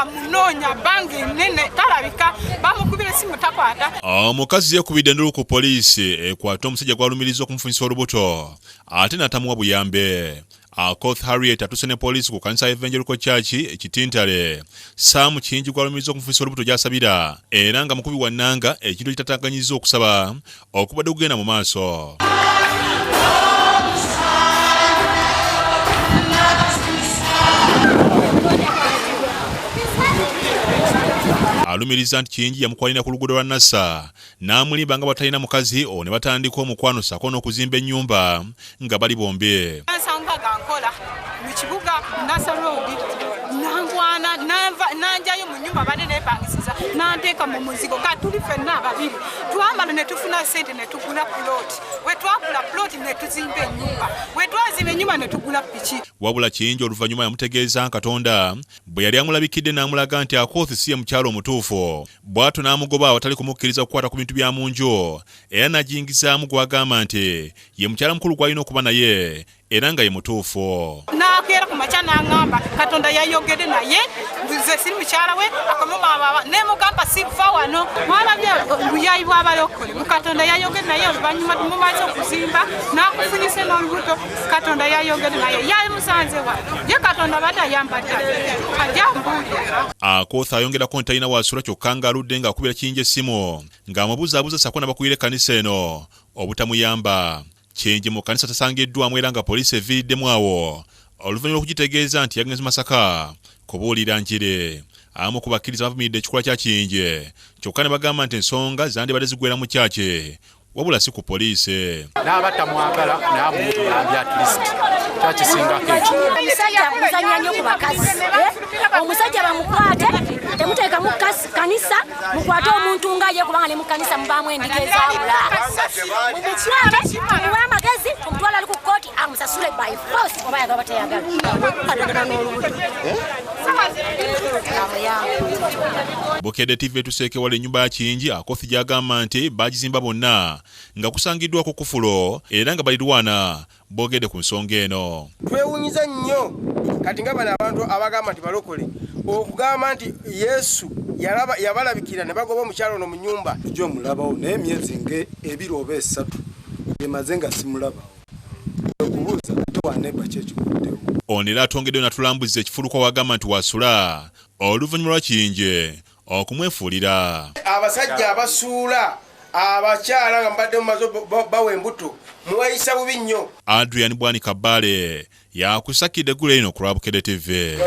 bamunonya bangi nene talabika bamukubira simu takwata. Omukazi yakubidde ndulu ku poliisi ekwata omusajja gwalumiriza okumufunyisa olubuto ate n'atamuwa buyambe. Akoth Harriet atuse ne poliisi ku kanisa Evangelical Church ekitintale. Sam Kingi gwalumiriza okumufunyisa olubuto gy'asabira era nga mukubi wannanga ekintu ekitatanganyiza okusaba okubadde kugenda mu maaso. Alumiriza nti Kingi yamukwalira ku luguudo lwa Nassa n'amulimba nga batalina mukazi ne batandika omukwano sako n'okuzimba ennyumba nga bali bombi. Nsanga gankola mu kibuga Nassa Road nangwana nanjayo mu nyumba bane nepangisiza nanteeka mu muzigo nga tuli ffenna ababiri twambala ne tufuna sente ne tugula plot we twagula plot ne tuzimba ennyumba we twazimba ennyumba ne tugula piki. Wabula Kingi oluvannyuma yamutegeeza Katonda bwe yali amulabikidde n'amulaga nti Akoth si ye mukyalo omutuufu bw'atyo n'amugoba awatali kumukkiriza okukwata ku bintu bya mu nju era n'ajingizaamu gw'agamba nti ye mukyala mukulu gw'alina okuba naye era nga ye mutuufu. Nakeera ku makya n'aŋŋamba Katonda yayogedde naye nze si mukyala we akamumaba ne mugamba siva wano mwalabye obuyayi bw'abalokole Katonda yayogedde naye oluvannyuma tumumaze okuzimba n'akufunyise n'olubuto Katonda yayogedde naye yali musanze wano ye Katonda batayambadde ajambuulira. Akoth ayongerako nti talina wasula kyokka ng'aludde ng'akubira Kingi essimu ng'amubuzaabuza sako n'abakulira ekkanisa eno obutamuyamba. Kingi mu kanisa tasangiddwamu era nga poliisi eviiriddemu awo oluvannyuma lw'okugitegeeza nti yagenze Masaka kubuulira njire. Abamu ku bakkiriza bavumiridde ekikolwa kya Kingi kyokka ne bagamba nti ensonga zandibadde zigwera mu kyaki wabula si ku poliisi. N'abatamwagala n'amuyambye at least kyakisingako ekyo. Omusajja muzannya nnyo ku bakazi. Omusajja bamukwate temuteekamu kanisa mukwate omuntu nga ye kubanga ne mu kanisa mubaamu endiga ezaabula. Mumukwate tumuwe amagezi tumutwala ali ku kkooti amusasule by force oba yagaba teyagala. Atagala n'olubuto. Bukedde TV etuseekewala ennyumba ya Kingi Akoth gy'agamba nti baagizimba bonna nga kusangiddwako kufulo era nga balirwana boogedde ku nsonga eno. Twewunyiza nnyo kati nga bano abantu abagamba nti balokole okugamba nti Yesu yabalabikira ne bagoba omukyalo ono mu nnyumba. Tujja omulabawo naye emyezi ebiri oba esatu emaze nga simulabawo okubuuza ate waneba kyekikuddewo. Ono era atongeddeyo n'atulambuza ekifuluko wagamba nti wasula oluvannyuma lwa Kingi okumwefuulira. Abasajja abasuula abakyala nga mbadde mumaze bawa embuto muwayisa bubi nnyo. Adrian Bwani Kabale yakusakidde eggulo lino ku lwa Bukedde TV.